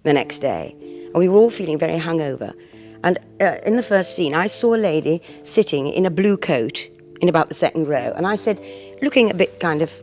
the next day. And we were all feeling very hungover. And in the first scene, I saw a lady sitting in a blue coat in about the second row. And I said, looking a bit kind of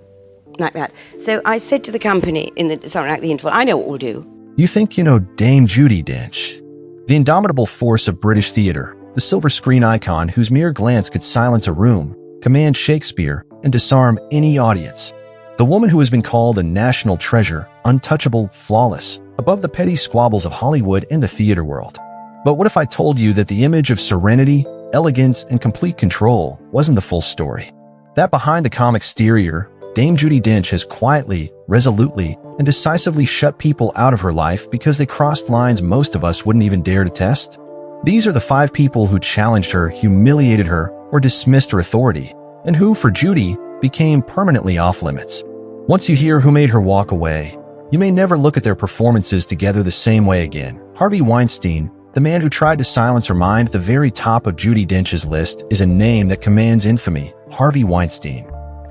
like that. So I said to the company something like the interval, I know what we'll do. You think you know Dame Judi Dench, the indomitable force of British theatre, the silver screen icon whose mere glance could silence a room, command Shakespeare, and disarm any audience. The woman who has been called a national treasure, untouchable, flawless, above the petty squabbles of Hollywood and the theatre world. But what if I told you that the image of serenity, elegance, and complete control wasn't the full story? That behind the calm exterior, Dame Judi Dench has quietly, resolutely, and decisively shut people out of her life because they crossed lines most of us wouldn't even dare to test? These are the 5 people who challenged her, humiliated her, or dismissed her authority, and who, for Judi, became permanently off-limits. Once you hear who made her walk away, you may never look at their performances together the same way again. Harvey Weinstein, the man who tried to silence her mind, at the very top of Judi Dench's list is a name that commands infamy: Harvey Weinstein.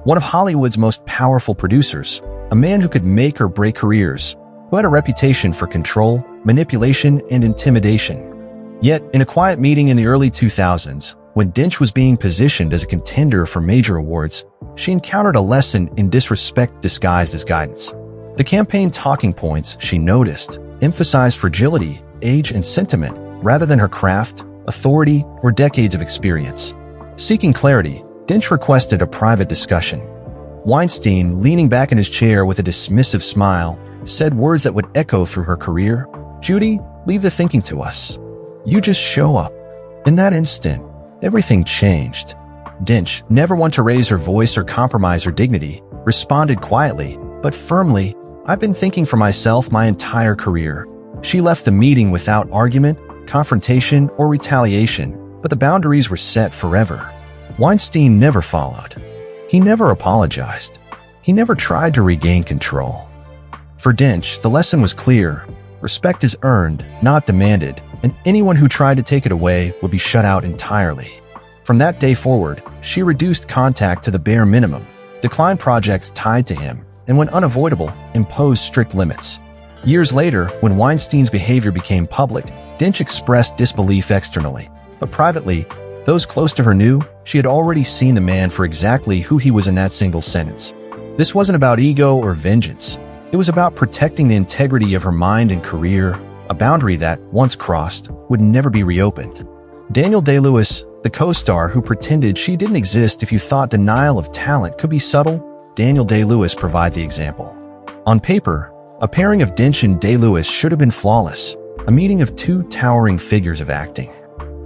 One of Hollywood's most powerful producers, a man who could make or break careers, who had a reputation for control, manipulation, and intimidation. Yet, in a quiet meeting in the early 2000s, when Dench was being positioned as a contender for major awards, she encountered a lesson in disrespect disguised as guidance. The campaign talking points, she noticed, emphasized fragility, age, and sentiment, rather than her craft, authority, or decades of experience. Seeking clarity, Dench requested a private discussion. Weinstein, leaning back in his chair with a dismissive smile, said words that would echo through her career. "Judi, leave the thinking to us. You just show up." In that instant, everything changed. Dench, never one to raise her voice or compromise her dignity, responded quietly, but firmly, "I've been thinking for myself my entire career." She left the meeting without argument, confrontation, or retaliation, but the boundaries were set forever. Weinstein never followed. He never apologized. He never tried to regain control. For Dench, the lesson was clear. Respect is earned, not demanded, and anyone who tried to take it away would be shut out entirely. From that day forward, she reduced contact to the bare minimum, declined projects tied to him, and when unavoidable, imposed strict limits. Years later, when Weinstein's behavior became public, Dench expressed disbelief externally, but privately, those close to her knew she had already seen the man for exactly who he was in that single sentence. This wasn't about ego or vengeance. It was about protecting the integrity of her mind and career, a boundary that, once crossed, would never be reopened. Daniel Day-Lewis, the co-star who pretended she didn't exist if you thought denial of talent could be subtle, Daniel Day-Lewis provided the example. On paper, a pairing of Dench and Day-Lewis should have been flawless, a meeting of 2 towering figures of acting.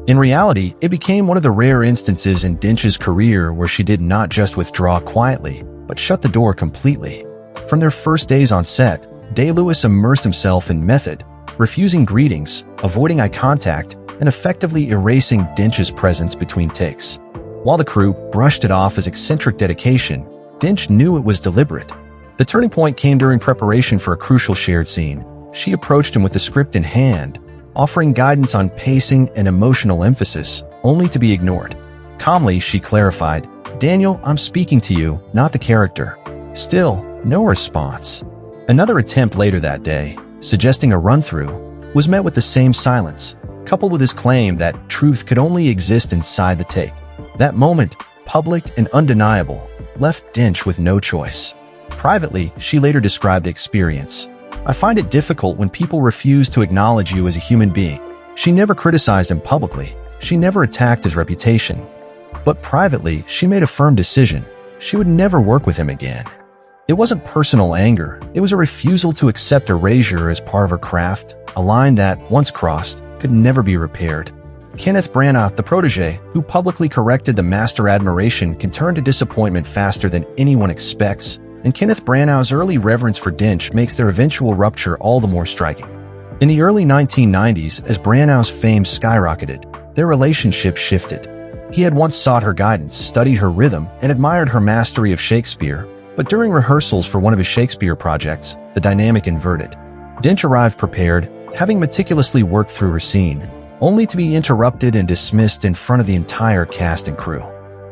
In reality, it became one of the rare instances in Dench's career where she did not just withdraw quietly, but shut the door completely. From their first days on set, Day-Lewis immersed himself in method, refusing greetings, avoiding eye contact, and effectively erasing Dench's presence between takes. While the crew brushed it off as eccentric dedication, Dench knew it was deliberate. The turning point came during preparation for a crucial shared scene. She approached him with the script in hand, offering guidance on pacing and emotional emphasis, only to be ignored. Calmly, she clarified, "Daniel, I'm speaking to you, not the character." Still, no response. Another attempt later that day, suggesting a run-through, was met with the same silence, coupled with his claim that truth could only exist inside the take. That moment, public and undeniable, left Dench with no choice. Privately, she later described the experience. "I find it difficult when people refuse to acknowledge you as a human being." She never criticized him publicly. She never attacked his reputation. But privately, she made a firm decision. She would never work with him again. It wasn't personal anger. It was a refusal to accept erasure as part of her craft, a line that, once crossed, could never be repaired. Kenneth Branagh, the protege, who publicly corrected the master admiration, can turn to disappointment faster than anyone expects, and Kenneth Branagh's early reverence for Dench makes their eventual rupture all the more striking. In the early 1990s, as Branagh's fame skyrocketed, their relationship shifted. He had once sought her guidance, studied her rhythm, and admired her mastery of Shakespeare, but during rehearsals for one of his Shakespeare projects, the dynamic inverted. Dench arrived prepared, having meticulously worked through her scene, only to be interrupted and dismissed in front of the entire cast and crew.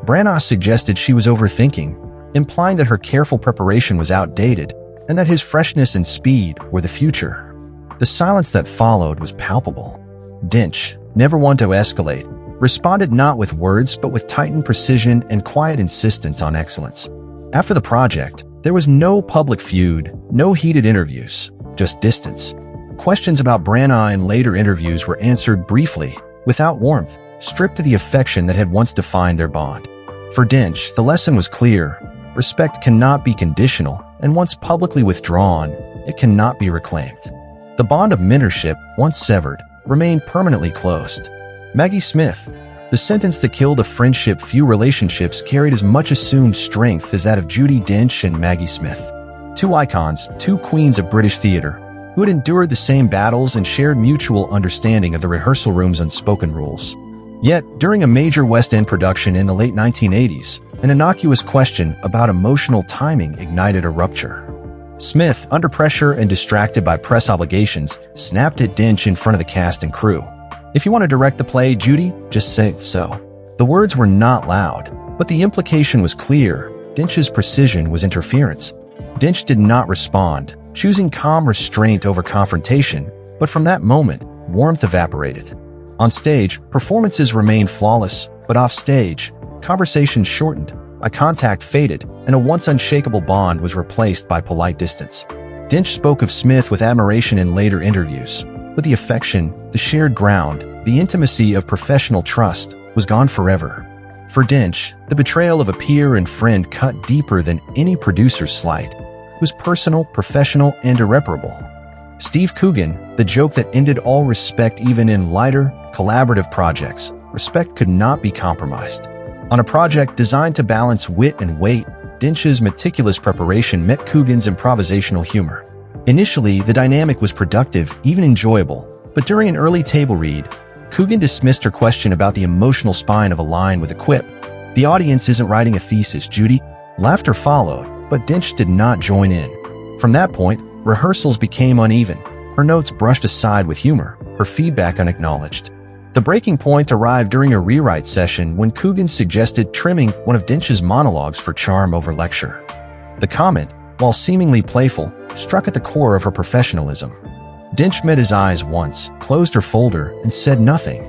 Branagh suggested she was overthinking, implying that her careful preparation was outdated and that his freshness and speed were the future. The silence that followed was palpable. Dench, never one to escalate, responded not with words but with tightened precision and quiet insistence on excellence. After the project, there was no public feud, no heated interviews, just distance. Questions about Branagh in later interviews were answered briefly, without warmth, stripped of the affection that had once defined their bond. For Dench, the lesson was clear. Respect cannot be conditional, and once publicly withdrawn, it cannot be reclaimed. The bond of mentorship, once severed, remained permanently closed. Maggie Smith. The sentence that killed a friendship few relationships carried as much assumed strength as that of Judi Dench and Maggie Smith. Two icons, two queens of British theater, who had endured the same battles and shared mutual understanding of the rehearsal room's unspoken rules. Yet, during a major West End production in the late 1980s, an innocuous question about emotional timing ignited a rupture. Smith, under pressure and distracted by press obligations, snapped at Dench in front of the cast and crew. "If you want to direct the play, Judi, just say so." The words were not loud, but the implication was clear. Dench's precision was interference. Dench did not respond, choosing calm restraint over confrontation, but from that moment, warmth evaporated. On stage, performances remained flawless, but off stage, conversations shortened, eye contact faded, and a once unshakable bond was replaced by polite distance. Dench spoke of Smith with admiration in later interviews, but the affection, the shared ground, the intimacy of professional trust was gone forever. For Dench, the betrayal of a peer and friend cut deeper than any producer's slight. It was personal, professional, and irreparable. Steve Coogan, the joke that ended all respect even in lighter, collaborative projects. Respect could not be compromised. On a project designed to balance wit and weight, Dench's meticulous preparation met Coogan's improvisational humor. Initially, the dynamic was productive, even enjoyable, but during an early table read, Coogan dismissed her question about the emotional spine of a line with a quip. "The audience isn't writing a thesis, Judi." Laughter followed, but Dench did not join in. From that point, rehearsals became uneven. Her notes brushed aside with humor, her feedback unacknowledged. The breaking point arrived during a rewrite session when Coogan suggested trimming one of Dench's monologues for charm over lecture. The comment, while seemingly playful, struck at the core of her professionalism. Dench met his eyes once, closed her folder, and said nothing.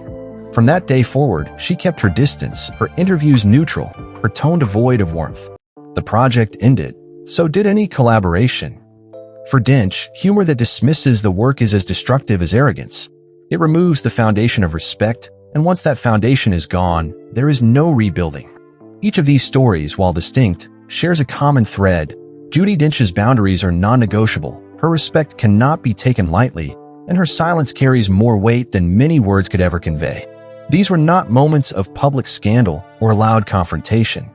From that day forward, she kept her distance, her interviews neutral, her tone devoid of warmth. The project ended. So did any collaboration. For Dench, humor that dismisses the work is as destructive as arrogance. It removes the foundation of respect, and once that foundation is gone, there is no rebuilding. Each of these stories, while distinct, shares a common thread. Judi Dench's boundaries are non-negotiable. Her respect cannot be taken lightly, and her silence carries more weight than many words could ever convey. These were not moments of public scandal or loud confrontation.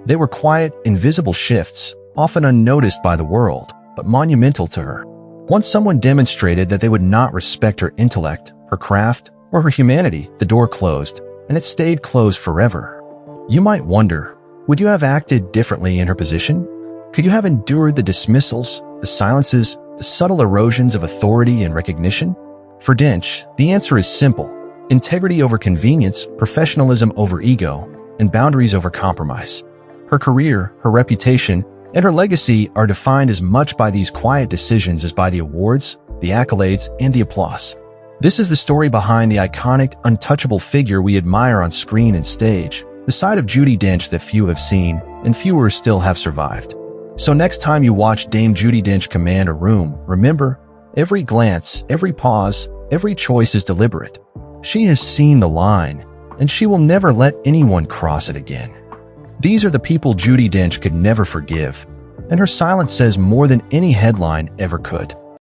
They were quiet, invisible shifts, often unnoticed by the world, but monumental to her. Once someone demonstrated that they would not respect her intellect, her craft, or her humanity, the door closed, and it stayed closed forever. You might wonder, would you have acted differently in her position? Could you have endured the dismissals, the silences, the subtle erosions of authority and recognition? For Dench, the answer is simple. Integrity over convenience, professionalism over ego, and boundaries over compromise. Her career, her reputation, and her legacy are defined as much by these quiet decisions as by the awards, the accolades, and the applause. This is the story behind the iconic, untouchable figure we admire on screen and stage, the side of Judi Dench that few have seen, and fewer still have survived. So next time you watch Dame Judi Dench command a room, remember, every glance, every pause, every choice is deliberate. She has seen the line, and she will never let anyone cross it again. These are the people Judi Dench could never forgive, and her silence says more than any headline ever could.